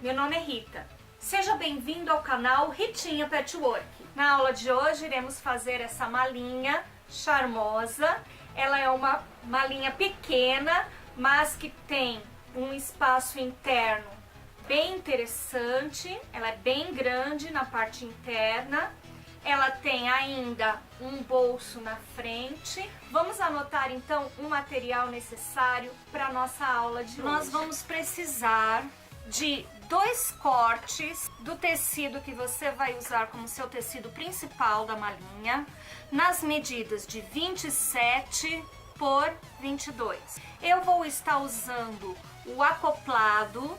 meu nome é Rita. Seja bem-vindo ao canal Ritinha Patchwork. Na aula de hoje iremos fazer essa malinha charmosa. Ela é uma malinha pequena, mas que tem um espaço interno bem interessante. Ela é bem grande na parte interna. Ela tem ainda um bolso na frente. Vamos anotar então o material necessário para a nossa aula de hoje. Nós vamos precisar de 2 cortes do tecido que você vai usar como seu tecido principal da malinha, nas medidas de 27 por 22. Eu vou estar usando o acoplado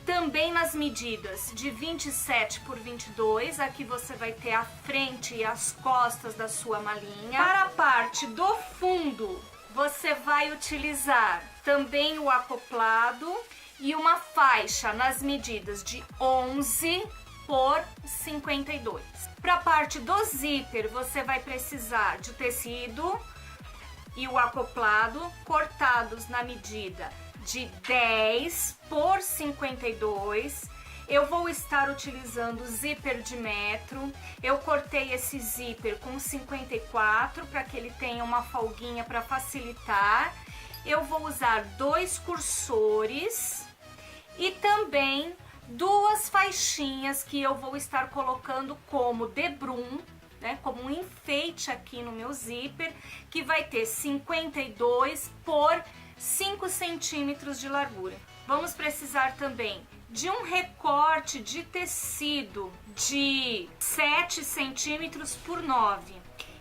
também nas medidas de 27 por 22, aqui você vai ter a frente e as costas da sua malinha. Para a parte do fundo, você vai utilizar também o acoplado e uma faixa nas medidas de 11 por 52. Para a parte do zíper, você vai precisar de tecido e o acoplado cortados na medida de 10 por 52. Eu vou estar utilizando zíper de metro. Eu cortei esse zíper com 54 para que ele tenha uma folguinha para facilitar. Eu vou usar 2 cursores e também 2 faixinhas que eu vou estar colocando como debrum, né, como um enfeite aqui no meu zíper, que vai ter 52 por 5 centímetros de largura. Vamos precisar também de um recorte de tecido de 7 centímetros por 9.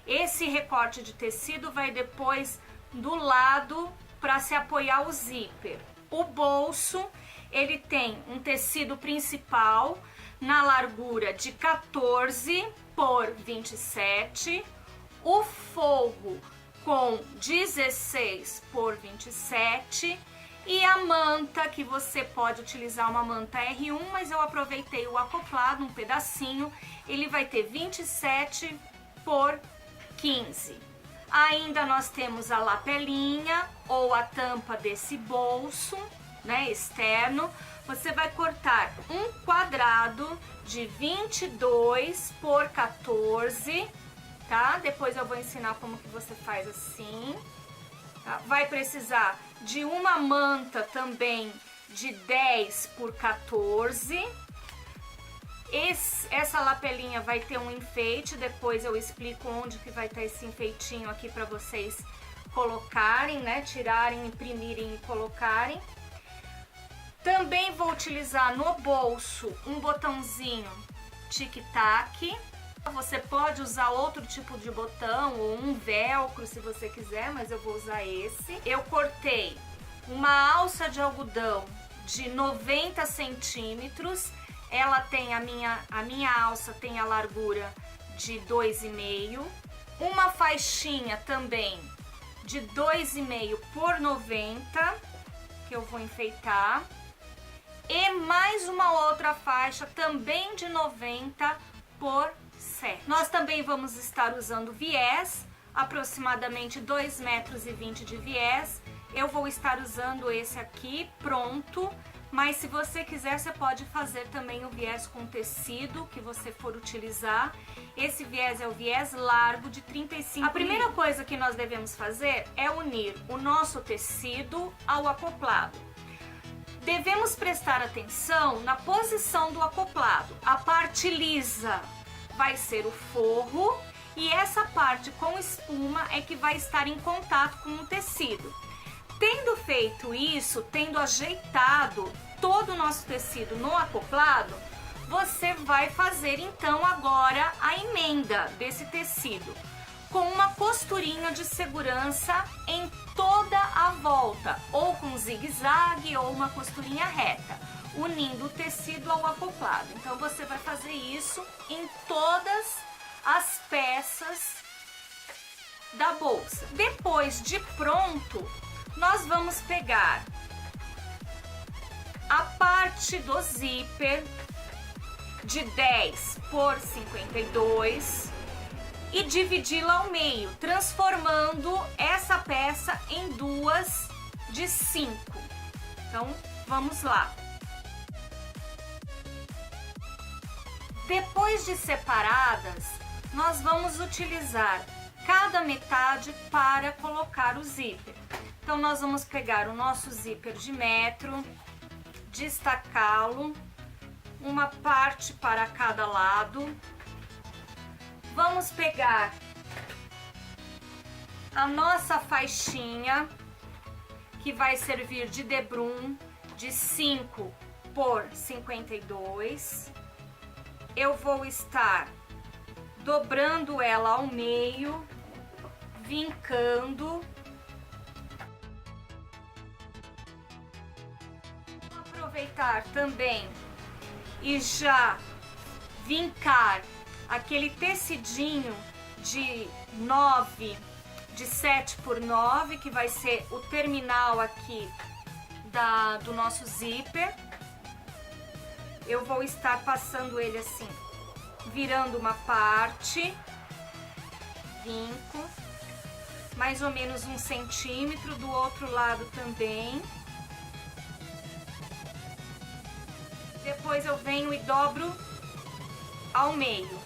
Esse recorte de tecido vai depois do lado para se apoiar o zíper. O bolso, ele tem um tecido principal na largura de 14 por 27, o forro com 16 por 27 e a manta, que você pode utilizar uma manta R1, mas eu aproveitei o acoplado, um pedacinho, ele vai ter 27 por 15. Ainda nós temos a lapelinha ou a tampa desse bolso, né, externo. Você vai cortar um quadrado de 22 por 14, tá? Depois eu vou ensinar como que você faz assim. Tá? Vai precisar de uma manta também de 10 por 14. Essa lapelinha vai ter um enfeite, depois eu explico onde que vai estar esse enfeitinho aqui para vocês colocarem, né? Tirarem, imprimirem e colocarem. Também vou utilizar no bolso um botãozinho tic-tac. Você pode usar outro tipo de botão ou um velcro se você quiser, mas eu vou usar esse. Eu cortei uma alça de algodão de 90 centímetros. Ela tem a minha alça tem a largura de 2,5. Uma faixinha também de 2,5 por 90, que eu vou enfeitar. E mais uma outra faixa também de 90 por 7. Nós também vamos estar usando viés, aproximadamente 2,20 metros de viés. Eu vou estar usando esse aqui pronto, mas se você quiser, você pode fazer também o viés com tecido que você for utilizar. Esse viés é o viés largo de 35 A primeira coisa que nós devemos fazer é unir o nosso tecido ao acoplado. Devemos prestar atenção na posição do acoplado. A parte lisa vai ser o forro e essa parte com espuma é que vai estar em contato com o tecido. Tendo feito isso, tendo ajeitado todo o nosso tecido no acoplado, você vai fazer então agora a emenda desse tecido com uma costurinha de segurança em toda a volta, ou com zigue-zague ou uma costurinha reta, unindo o tecido ao acoplado. Então você vai fazer isso em todas as peças da bolsa. Depois de pronto, nós vamos pegar a parte do zíper de 10 por 52 e dividi-la ao meio, transformando essa peça em 2 de 5. Então, vamos lá. Depois de separadas, nós vamos utilizar cada metade para colocar o zíper. Então, nós vamos pegar o nosso zíper de metro, destacá-lo, uma parte para cada lado. Vamos pegar a nossa faixinha, que vai servir de debrum de 5 por 52. Eu vou estar dobrando ela ao meio, vincando. Vou aproveitar também e já vincar aquele tecidinho de 7 por 9, que vai ser o terminal aqui do nosso zíper. Eu vou estar passando ele assim, virando uma parte, vinco, mais ou menos 1 centímetro, do outro lado também. Depois eu venho e dobro ao meio.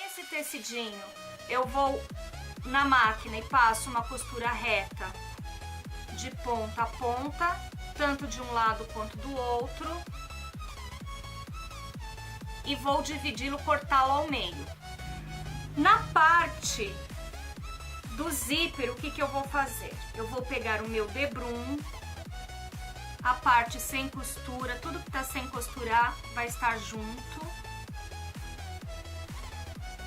Esse tecidinho eu vou na máquina e passo uma costura reta de ponta a ponta, tanto de um lado quanto do outro, e vou dividi-lo, cortá-lo ao meio. Na parte do zíper, o que eu vou fazer? Eu vou pegar o meu debrum, a parte sem costura, tudo que tá sem costurar vai estar junto.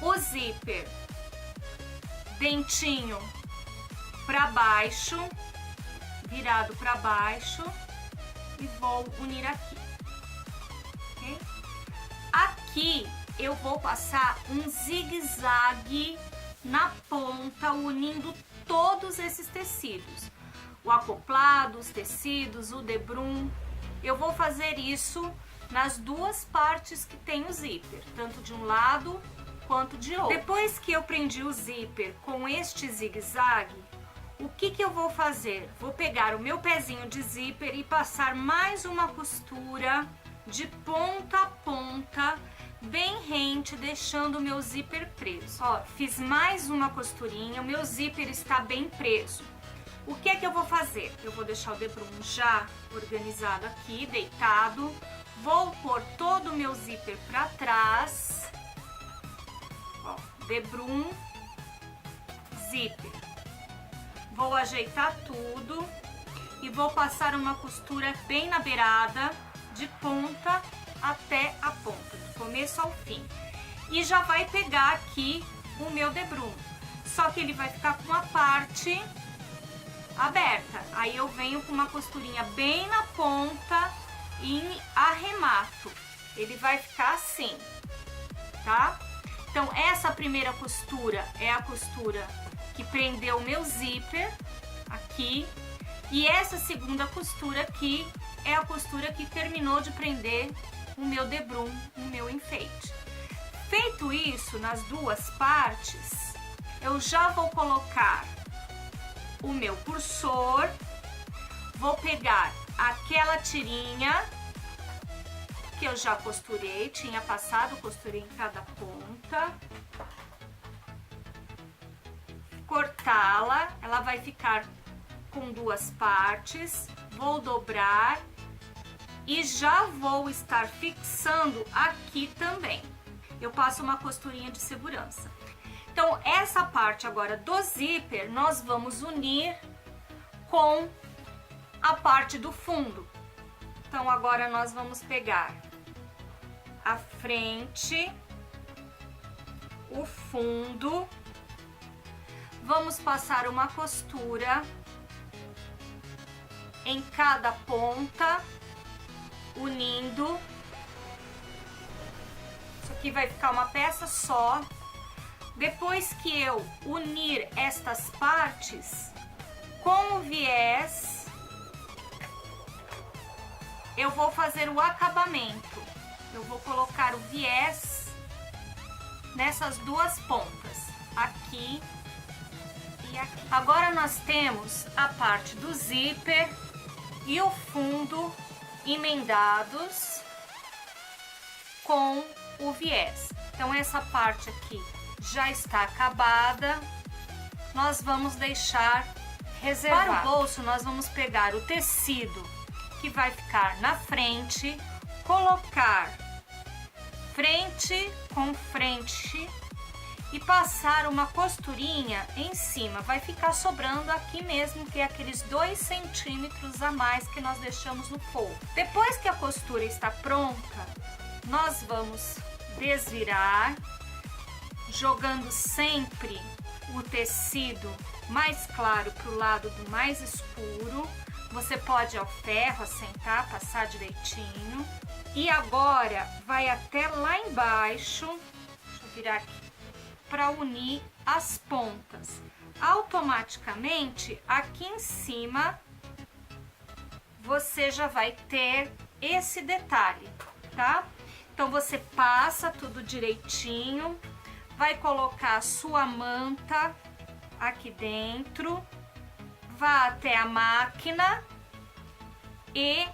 O zíper, dentinho para baixo, virado para baixo, e vou unir aqui, ok? Aqui eu vou passar um zigue-zague na ponta, unindo todos esses tecidos. O acoplado, os tecidos, o debrum. Eu vou fazer isso nas duas partes que tem o zíper, tanto de um lado quanto de outro. Depois que eu prendi o zíper com este zigue-zague, o que eu vou fazer? Vou pegar o meu pezinho de zíper e passar mais uma costura de ponta a ponta, bem rente, deixando o meu zíper preso. Ó, fiz mais uma costurinha, o meu zíper está bem preso. O que eu vou fazer? Eu vou deixar o debrum já organizado aqui, deitado. Vou pôr todo o meu zíper para trás. Ó, debrum, zíper. Vou ajeitar tudo e vou passar uma costura bem na beirada, de ponta até a ponta, do começo ao fim. E já vai pegar aqui o meu debrum, só que ele vai ficar com a parte aberta. Aí eu venho com uma costurinha bem na ponta e arremato. Ele vai ficar assim, tá? Então essa primeira costura é a costura que prendeu o meu zíper aqui, e essa segunda costura aqui é a costura que terminou de prender o meu debrum, o meu enfeite. Feito isso nas duas partes, eu já vou colocar o meu cursor, vou pegar aquela tirinha que eu já costurei, tinha passado, costurei em cada ponta, cortá-la, ela vai ficar com duas partes, vou dobrar e já vou estar fixando aqui também. Eu passo uma costurinha de segurança. Então, essa parte agora do zíper, nós vamos unir com a parte do fundo. Então, agora nós vamos pegar a frente, o fundo, vamos passar uma costura em cada ponta, unindo. Isso aqui vai ficar uma peça só. Depois que eu unir estas partes com o viés, eu vou fazer o acabamento. Eu vou colocar o viés nessas duas pontas, aqui e aqui. Agora nós temos a parte do zíper e o fundo emendados. com o viés. Então essa parte aqui já está acabada, nós vamos deixar reservado. Para o bolso nós vamos pegar o tecido que vai ficar na frente, colocar frente com frente e passar uma costurinha em cima. Vai ficar sobrando aqui mesmo, que é aqueles 2 centímetros a mais que nós deixamos no forro. Depois que a costura está pronta, nós vamos desvirar, jogando sempre o tecido mais claro para o lado do mais escuro. Você pode ao ferro assentar, passar direitinho. E agora vai até lá embaixo, deixa eu virar aqui, para unir as pontas. Automaticamente, aqui em cima, você já vai ter esse detalhe, tá? Então, você passa tudo direitinho, vai colocar a sua manta aqui dentro, vá até a máquina e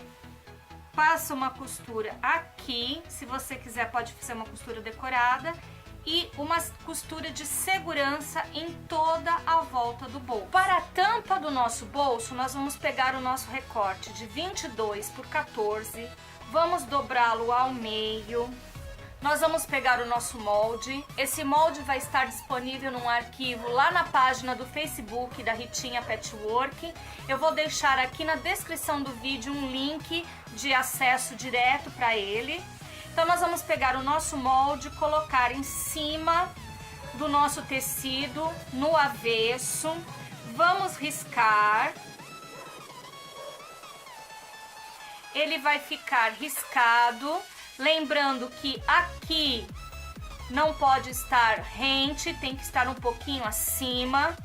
passa uma costura aqui, se você quiser pode fazer uma costura decorada, e uma costura de segurança em toda a volta do bolso. Para a tampa do nosso bolso, nós vamos pegar o nosso recorte de 22 por 14, vamos dobrá-lo ao meio. Nós vamos pegar o nosso molde. Esse molde vai estar disponível num arquivo lá na página do Facebook da Ritinha Patchwork. Eu vou deixar aqui na descrição do vídeo um link de acesso direto para ele. Então nós vamos pegar o nosso molde, colocar em cima do nosso tecido, no avesso. Vamos riscar. Ele vai ficar riscado. Lembrando que aqui não pode estar rente, tem que estar um pouquinho acima,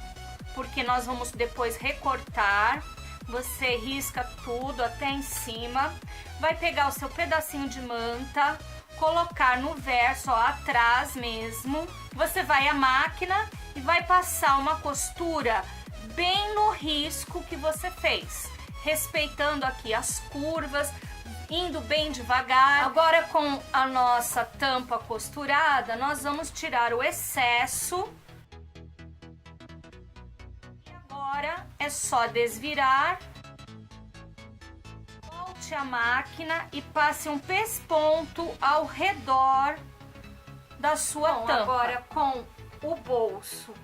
porque nós vamos depois recortar. Você risca tudo até em cima, vai pegar o seu pedacinho de manta, colocar no verso, ó, atrás mesmo. Você vai à máquina e vai passar uma costura bem no risco que você fez, respeitando aqui as curvas, indo bem devagar. Agora, com a nossa tampa costurada, nós vamos tirar o excesso. E agora é só desvirar. Volte a máquina e passe um pesponto ao redor da sua tampa. Agora, com o bolso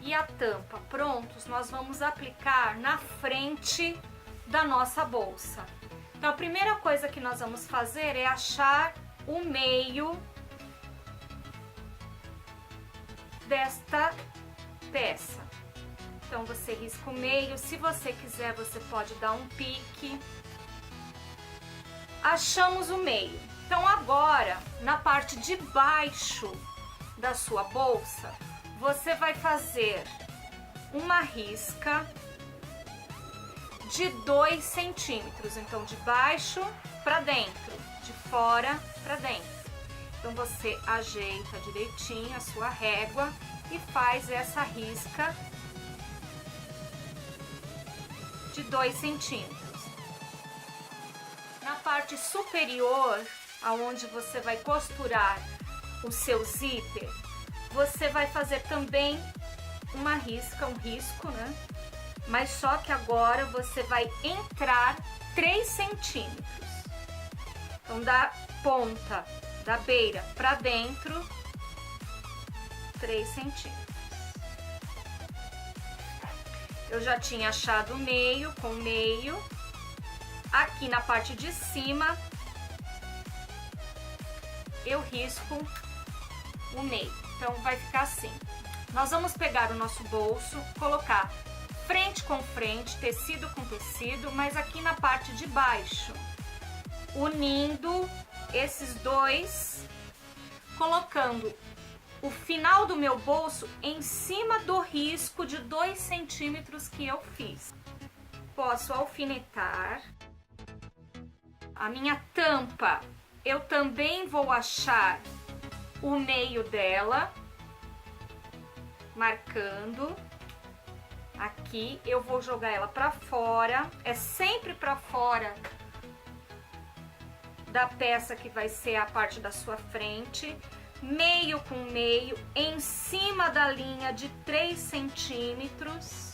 e a tampa prontos, nós vamos aplicar na frente da nossa bolsa. Então, a primeira coisa que nós vamos fazer é achar o meio desta peça. Então, você risca o meio. Se você quiser, você pode dar um pique. Achamos o meio. Então, agora, na parte de baixo da sua bolsa, você vai fazer uma risca de 2 centímetros, então de baixo para dentro, de fora para dentro. Então você ajeita direitinho a sua régua e faz essa risca de 2 centímetros. Na parte superior, aonde você vai costurar o seu zíper, você vai fazer também uma risca, um risco, né? Mas só que agora você vai entrar 3 centímetros. Então, da ponta, da beira para dentro, 3 centímetros. Eu já tinha achado o meio, com o meio. Aqui na parte de cima, eu risco o meio. Então, vai ficar assim. Nós vamos pegar o nosso bolso, colocar frente com frente, tecido com tecido, mas aqui na parte de baixo, unindo esses dois, colocando o final do meu bolso em cima do risco de 2 centímetros que eu fiz. Posso alfinetar. A minha tampa, eu também vou achar o meio dela, marcando. Aqui eu vou jogar ela pra fora, é sempre pra fora da peça que vai ser a parte da sua frente, meio com meio, em cima da linha de 3 centímetros,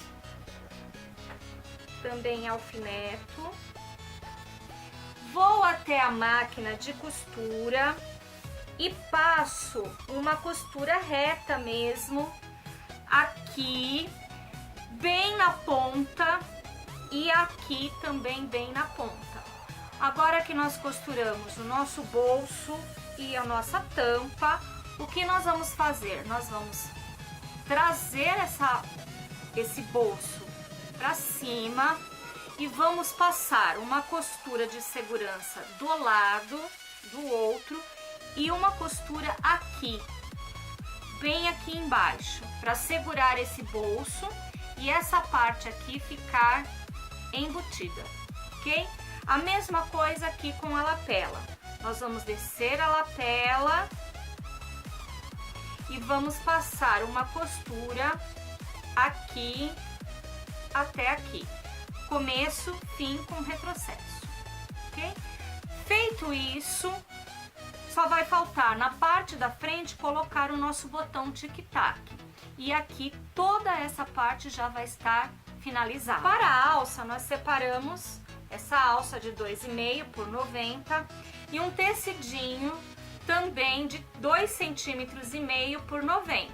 também alfineto, vou até a máquina de costura e passo uma costura reta mesmo, aqui, bem na ponta e aqui também bem na ponta. Agora que nós costuramos o nosso bolso e a nossa tampa, o que nós vamos fazer? Nós vamos trazer esse bolso para cima e vamos passar uma costura de segurança do lado do outro e uma costura aqui, bem aqui embaixo, para segurar esse bolso e essa parte aqui ficar embutida, ok? A mesma coisa aqui com a lapela. Nós vamos descer a lapela e vamos passar uma costura aqui até aqui. Começo, fim com retrocesso, ok? Feito isso, só vai faltar na parte da frente colocar o nosso botão tic-tac. E aqui toda essa parte já vai estar finalizada. Para a alça, nós separamos essa alça de 2,5 por 90 e um tecidinho também de 2,5 centímetros por 90.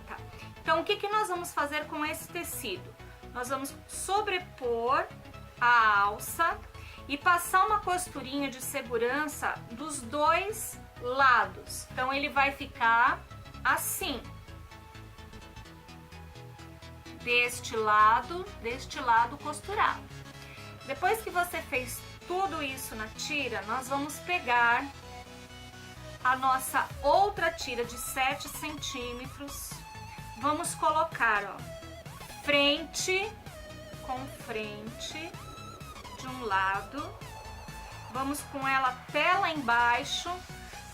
Então, o que nós vamos fazer com esse tecido? Nós vamos sobrepor a alça e passar uma costurinha de segurança dos dois lados. Então, ele vai ficar assim. Deste lado costurado. Depois que você fez tudo isso na tira, nós vamos pegar a nossa outra tira de 7 centímetros. Vamos colocar, ó, frente com frente de um lado. Vamos com ela até lá embaixo,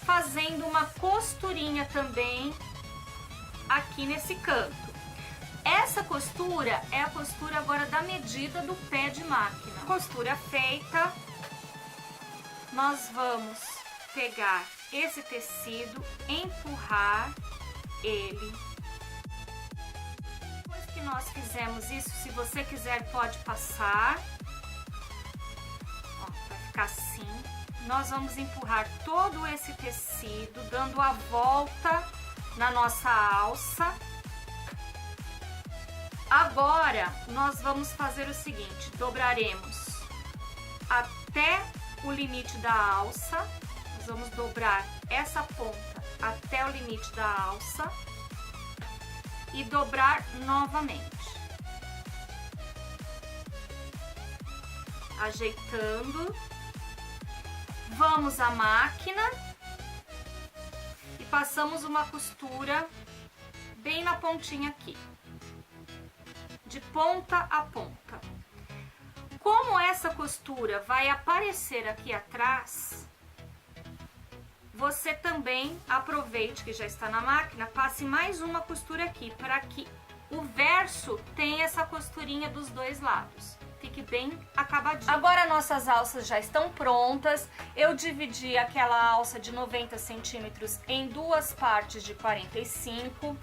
fazendo uma costurinha também aqui nesse canto. Essa costura é a costura agora da medida do pé de máquina. Costura feita, nós vamos pegar esse tecido, empurrar ele. Depois que nós fizemos isso, se você quiser pode passar. Ó, vai ficar assim. Nós vamos empurrar todo esse tecido, dando a volta na nossa alça. Agora, nós vamos fazer o seguinte, dobraremos até o limite da alça, nós vamos dobrar essa ponta até o limite da alça e dobrar novamente. Ajeitando, vamos à máquina e passamos uma costura bem na pontinha aqui. De ponta a ponta. Como essa costura vai aparecer aqui atrás, você também aproveite que já está na máquina, passe mais uma costura aqui, para que o verso tenha essa costurinha dos dois lados. Fique bem acabadinho. Agora nossas alças já estão prontas. Eu dividi aquela alça de 90 centímetros em duas partes de 45.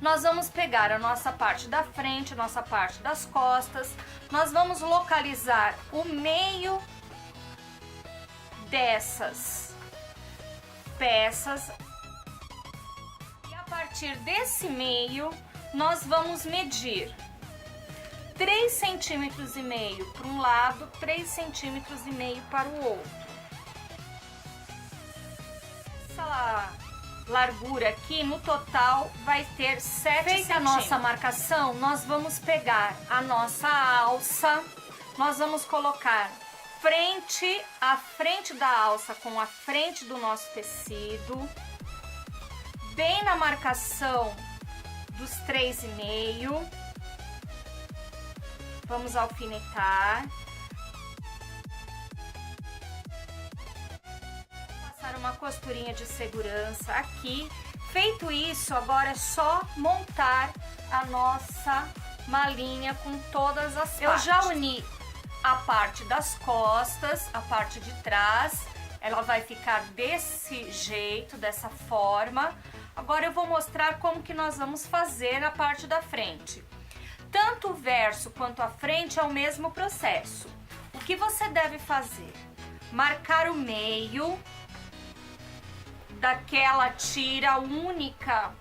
Nós vamos pegar a nossa parte da frente, a nossa parte das costas, nós vamos localizar o meio dessas peças e a partir desse meio nós vamos medir 3,5 centímetros para um lado, 3,5 centímetros para o outro. Essa largura aqui, no total, vai ter 7 centímetros. Feita a nossa marcação, nós vamos pegar a nossa alça, nós vamos colocar a frente da alça com a frente do nosso tecido, bem na marcação dos 3,5. Vamos alfinetar. Uma costurinha de segurança aqui. Feito isso, agora é só montar a nossa malinha com todas as partes. Eu já uni a parte das costas, a parte de trás, ela vai ficar desse jeito, dessa forma. Agora eu vou mostrar como que nós vamos fazer a parte da frente. Tanto o verso quanto a frente é o mesmo processo. O que você deve fazer? Marcar o meio daquela tira única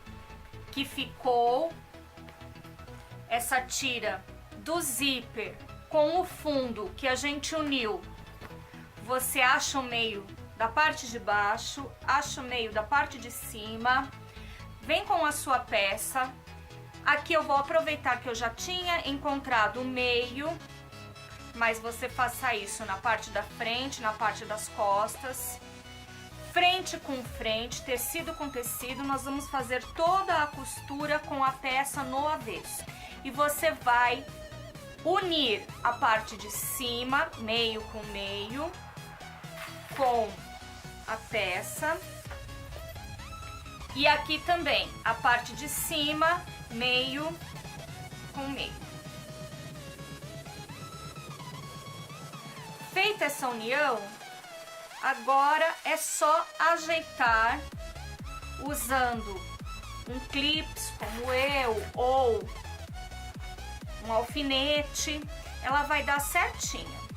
que ficou, essa tira do zíper com o fundo que a gente uniu. Você acha o meio da parte de baixo, acha o meio da parte de cima, vem com a sua peça. Aqui eu vou aproveitar que eu já tinha encontrado o meio, mas você faça isso na parte da frente, na parte das costas, frente com frente, tecido com tecido. Nós vamos fazer toda a costura com a peça no avesso. E você vai unir a parte de cima, meio com meio, com a peça. E aqui também, a parte de cima, meio com meio. Feita essa união, agora é só ajeitar usando um clips como eu ou um alfinete. Ela vai dar certinho.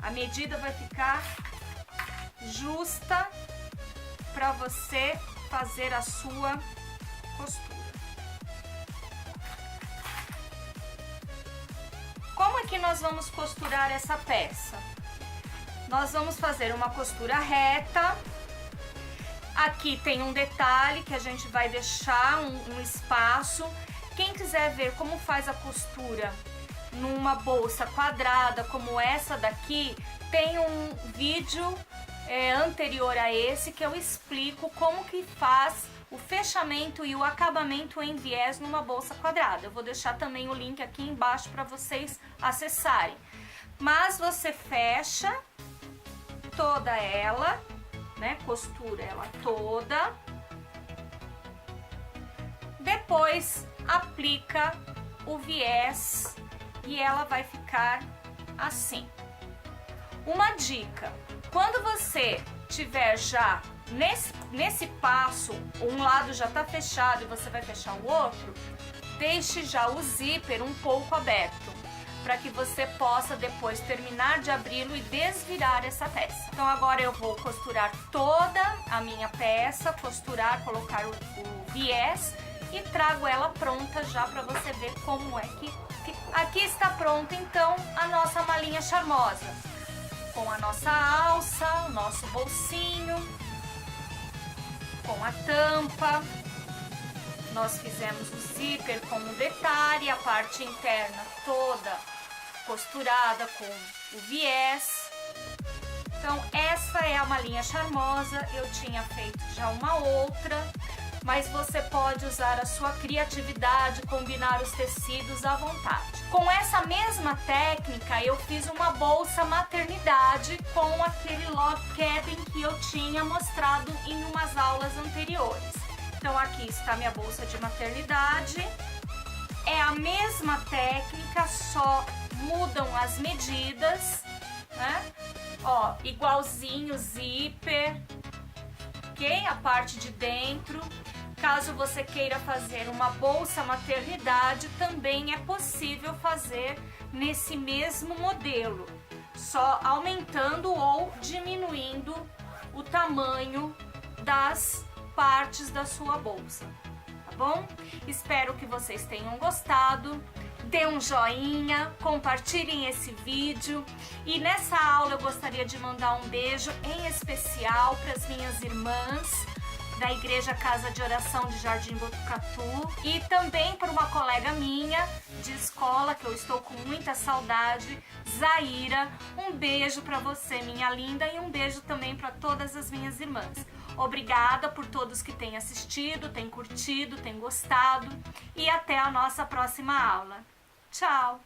A medida vai ficar justa para você fazer a sua costura. Como é que nós vamos costurar essa peça? Nós vamos fazer uma costura reta. Aqui tem um detalhe que a gente vai deixar um espaço. Quem quiser ver como faz a costura numa bolsa quadrada como essa daqui, tem um vídeo anterior a esse que eu explico como que faz o fechamento e o acabamento em viés numa bolsa quadrada. Eu vou deixar também o link aqui embaixo para vocês acessarem. Mas você fecha toda ela, né? Costura ela toda. Depois aplica o viés e ela vai ficar assim. Uma dica: quando você tiver já nesse passo, um lado já tá fechado e você vai fechar o outro, deixe já o zíper um pouco aberto, para que você possa depois terminar de abri-lo e desvirar essa peça. Então agora eu vou costurar toda a minha peça, colocar o viés e trago ela pronta já para você ver como é que fica. Aqui está pronta então a nossa malinha charmosa, com a nossa alça, o nosso bolsinho, com a tampa. Nós fizemos o zíper com um detalhe, a parte interna toda costurada com o viés. Então essa é a malinha charmosa. Eu tinha feito já uma outra, mas você pode usar a sua criatividade, combinar os tecidos à vontade. Com essa mesma técnica eu fiz uma bolsa maternidade com aquele log cabin que eu tinha mostrado em umas aulas anteriores. Então aqui está minha bolsa de maternidade. É a mesma técnica, só mudam as medidas, né? Ó, igualzinho zíper, ok? A parte de dentro. Caso você queira fazer uma bolsa maternidade, também é possível fazer nesse mesmo modelo, só aumentando ou diminuindo o tamanho das partes da sua bolsa, tá bom? Espero que vocês tenham gostado. Dê um joinha, compartilhem esse vídeo. E nessa aula eu gostaria de mandar um beijo em especial para as minhas irmãs da Igreja Casa de Oração de Jardim Botucatu e também para uma colega minha de escola que eu estou com muita saudade, Zaira. Um beijo para você, minha linda, e um beijo também para todas as minhas irmãs. Obrigada por todos que têm assistido, têm curtido, têm gostado, e até a nossa próxima aula. Tchau!